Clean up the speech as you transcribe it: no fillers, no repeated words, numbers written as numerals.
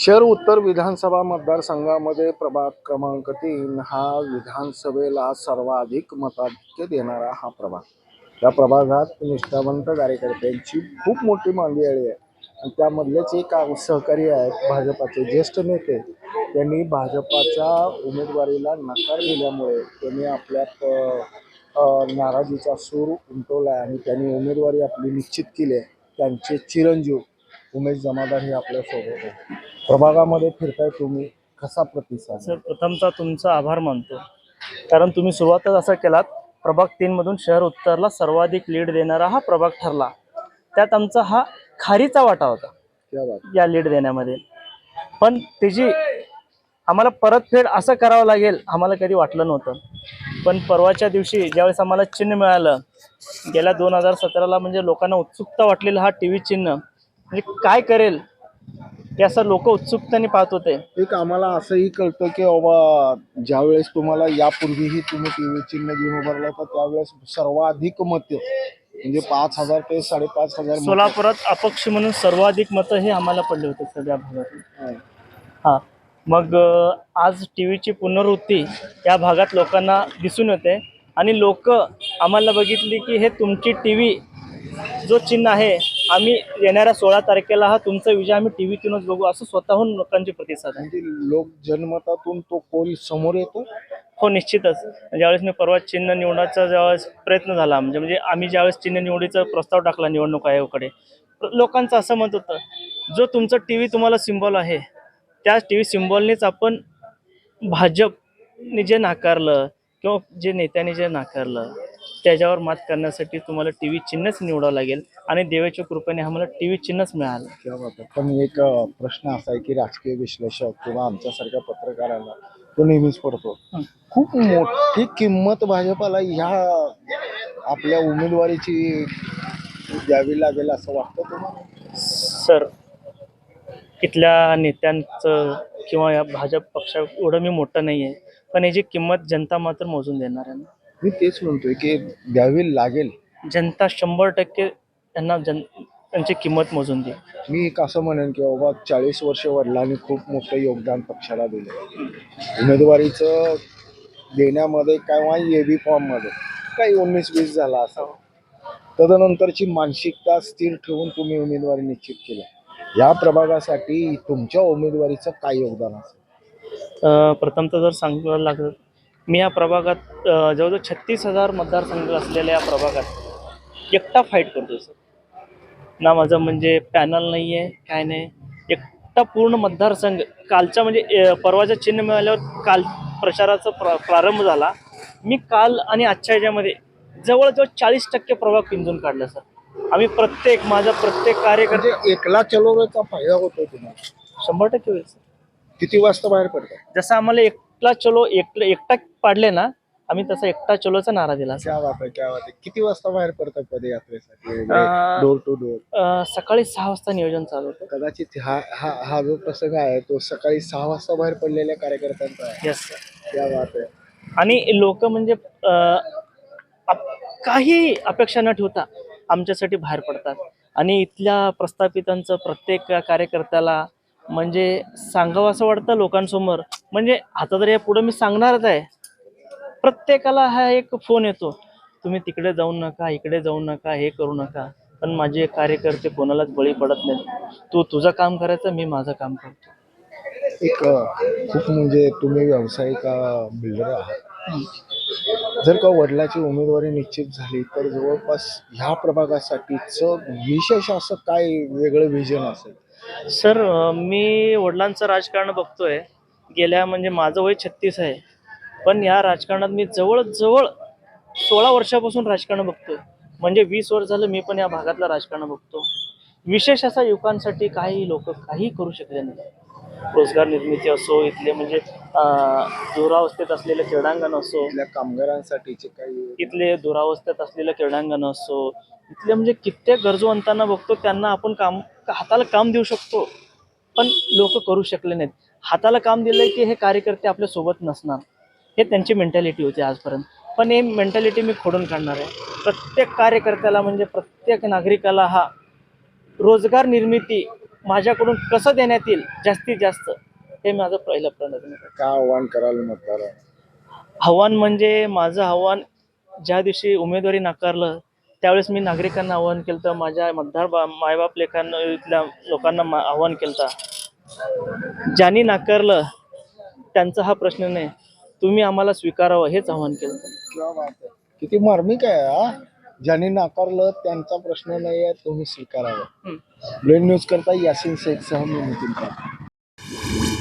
शहर उत्तर विधानसभा मतदारसंघामध्ये प्रभाग क्रमांक 3 हा विधानसभेला सर्वाधिक मताधिक्य देणारा हा प्रभाग। या प्रभागात निष्ठावंत कार्यकर्त्यांची खूप मोठी मांदियाळी आहे आणि त्यामधलेच एक सहकारी आहेत भाजपाचे ज्येष्ठ नेते। त्यांनी भाजपाच्या उमेदवारीला नकार दिल्यामुळे त्यांनी आपल्यात नाराजीचा सूर उमटवला आणि त्यांनी उमेदवारी आपली निश्चित केली आहे। त्यांचे चिरंजीव उमेश जमादार हे आपल्यासोबत आहे। प्रभागामध्ये फिरताय तुम्ही, कसा प्रतिसाद? सर, प्रथमतः तुमचा आभार मानतो, कारण तुम्ही सुरुवातच असं केलात। प्रभाग 3 मधून शहर उत्तरला सर्वाधिक लीड देणारा हा प्रभाग ठरला, त्यात आमचा हा खारीचा वाटा होता क्या बात। या लीड देण्यामध्ये। पण त्याची आम्हाला परतफेड असं करावं लागेल आम्हाला कधी वाटलं नव्हतं। पण परवाच्या दिवशी ज्यावेळेस आम्हाला चिन्ह मिळालं, गेल्या 2017ला म्हणजे लोकांना उत्सुकता वाटलेलं हा टीव्ही चिन्ह म्हणजे काय करेल हे असं लोक उत्सुकतेने पाहत होते। एक आम्हाला असंही कळतं की बाबा ज्यावेळेस तुम्हाला यापूर्वीही तुम्ही टीव्ही चिन्ह घेऊन उभारला होता त्यावेळेस सर्वाधिक मते म्हणजे 5,000 ते 5,500 सोलापुरात अपक्ष म्हणून सर्वाधिक मतं हे आम्हाला पडले होते सगळ्या भागातून। हां, मग आज टीव्हीची पुनरावृत्ती या भागात लोकांना दिसून येते आणि लोक आम्हाला बघितली की हे तुमची टीव्ही जो चिन्ह आहे, आम्ही येणाऱ्या 16 तारखेला हा तुमचा विजय आम्ही टीव्हीतूनच बघू असं स्वतःहून लोकांचे प्रतिसाद आहे। म्हणजे लोक जनमतातून तो कोल समोर येतो। हो, निश्चितच। ज्यावेळेस मी परवा चिन्ह निवडायचा ज्यावेळेस प्रयत्न झाला, म्हणजे आम्ही ज्यावेळेस चिन्ह निवडीचा प्रस्ताव टाकला निवडणूक आयोगाकडे, लोकांचं असं मत होतं, जो तुमचं टीव्ही तुम्हाला सिम्बॉल आहे त्या टीव्ही सिम्बॉलनेच आपण भाजपने जे नाकारलं किंवा जे नेत्याने जे नाकारलं त्याच्यावर मात करण्यासाठी तुम्हाला टीव्ही चिन्हच निवडावं लागेल आणि देवाच्या कृपेने आम्हाला टीव्ही चिन्हच मिळालं। क्या बात आहे। पण एक प्रश्न असा आहे की राजकीय विश्लेषक किंवा आमच्यासारख्या पत्रकारांना तो नेहमीच पडतो, खूप मोठी किंमत भाजपाला ह्या आपल्या उमेदवारीची द्यावी लागेल असं वाटतं तुम्हाला? सर, इथल्या नेत्यांचं किंवा या भाजप पक्षा एवढं मी मोठं नाही आहे, पण याची किंमत जनता मात्र मोजून देणार आहे। मी तेच म्हणतोय की द्यावी लागेल। जनता 100% त्यांना त्यांची किंमत मोजून देईल। मी एक असं म्हणेन की बाबा 40 वर्ष वडिलांनी खूप मोठं योगदान पक्षाला दिलं। उमेदवारीचं देण्यामध्ये किंवा एबी फॉर्ममध्ये काही 19-20 झाला असं, तदनंतरची मानसिकता स्थिर ठेवून तुम्ही उमेदवारी निश्चित केली। या प्रभागासाठी तुमच्या उमेदवारीचं काय योगदान असेल? प्रथमतः जर सांगायला लागलं, मी या प्रभागात जवळजवळ 36,000 मतदारसंघ असलेल्या या प्रभागात एकटा फाईट करतो सर। ना माझं म्हणजे पॅनल नाही आहे, काय नाही, एकटा पूर्ण मतदारसंघ। कालच्या म्हणजे परवाच्या चिन्ह मिळाल्यावर काल प्रचाराचा प्रारंभ झाला। मी काल आणि आजच्या ह्याच्यामध्ये जवळजवळ 40% प्रभाग पिंजून काढला सर। आम्ही माझा प्रत्येक कार्यकर्ते एकला चलोचा फायदा होतो तुम्हाला? 100% होईल सर। किती वाजता बाहेर पडतात? जसं आम्हाला एकटा पाडले ना, आम्ही तसा एकटा चलोचा नारा दिला। क्या बात आहे, क्या बात आहे। किती वाजता बाहेर पडतात पदयात्रेसाठी डोर टू डोर? सकाळी 6 वाजता नियोजन चालू होतं। कदाचित हा जो प्रसंग आहे तो सकाळी 6 वाजता बाहेर पडलेल्या कार्यकर्त्यांचा आहे। Yes sir. क्या बात आहे। आणि लोक म्हणजे काही अपेक्षा न ठेवता आमच्यासाठी बाहेर पडतात आणि इथल्या प्रस्थापितांचं प्रत्येक कार्यकर्त्याला म्हणजे सांगावं असं वाटतं लोकांसमोर। म्हणजे आता तर या पुढे मी सांगणारच आहे, प्रत्येकाला हा एक फोन येतो, तुम्ही तिकडे जाऊ नका, इकडे जाऊ नका, हे करू नका। पण माझे कार्यकर्ते कोणालाच बळी पडत नाहीत। तू तुझं काम करायचं, मी माझं काम करतो। एक खूप म्हणजे तुम्ही व्यावसायिक बिल्डर आहात। जर का वडिलांची उमेदवारी निश्चित झाली तर जवळपास ह्या प्रभागासाठीचं विशेष असं काय वेगळं विजन असेल? सर, मी वडिलांचं राजकारण बघतोय गेल्या म्हणजे माझं वय 36 आहे, पण या राजकारणात मी जवळजवळ 16 वर्षापासून राजकारण बघतोय। म्हणजे 20 वर्ष झालं मी पण या भागातलं राजकारण बघतो। विशेष असा युवकांसाठी काही लोक काही करू शकले नाही। रोजगार निर्मिती असो, इथले म्हणजे दुरावस्थेत असलेलं क्रीडांगण असो, इथल्या कामगारांसाठीचे काही, इथले दुरावस्थेत असलेलं क्रीडांगण असो, इथले म्हणजे कित्येक गरजवंतांना बघतो, त्यांना आपण हाताला काम देऊ शकतो, पण लोक करू शकले नाहीत। हाताला काम दिलंय की हे कार्यकर्ते आपल्या सोबत नसणार, हे त्यांची मेंटॅलिटी होती आजपर्यंत। पण हे मेंटॅलिटी मी खोडून काढणार आहे। प्रत्येक कार्यकर्त्याला म्हणजे प्रत्येक नागरिकाला हा रोजगार निर्मिती माझ्याकडून कसं देण्यात येईल जास्तीत जास्त, हे माझं पहिलं प्रयत्न आहे. काय आव्हान कराल मतदारांना? आव्हान म्हणजे माझं आव्हान, ज्या दिवशी उमेदवारी नाकारलं त्यावेळेस मी नागरिकांना आव्हान केलं होतं, माझ्या मायबाप लेखांना इथल्या लोकांना आव्हान केलं होतं, ज्यांनी नाकारलं त्यांचा हा प्रश्न नाही, तुम्ही आम्हाला स्वीकारावं हेच आव्हान केलं होतं. क्या बात आहे. किती मार्मिक आहे हा. ज्यांनी नाकारलं त्यांचा प्रश्न नाही आहे, तुम्ही स्वीकारावं. ब्रेन न्यूज करता यासिन शेख सह मी नितीन पाटील.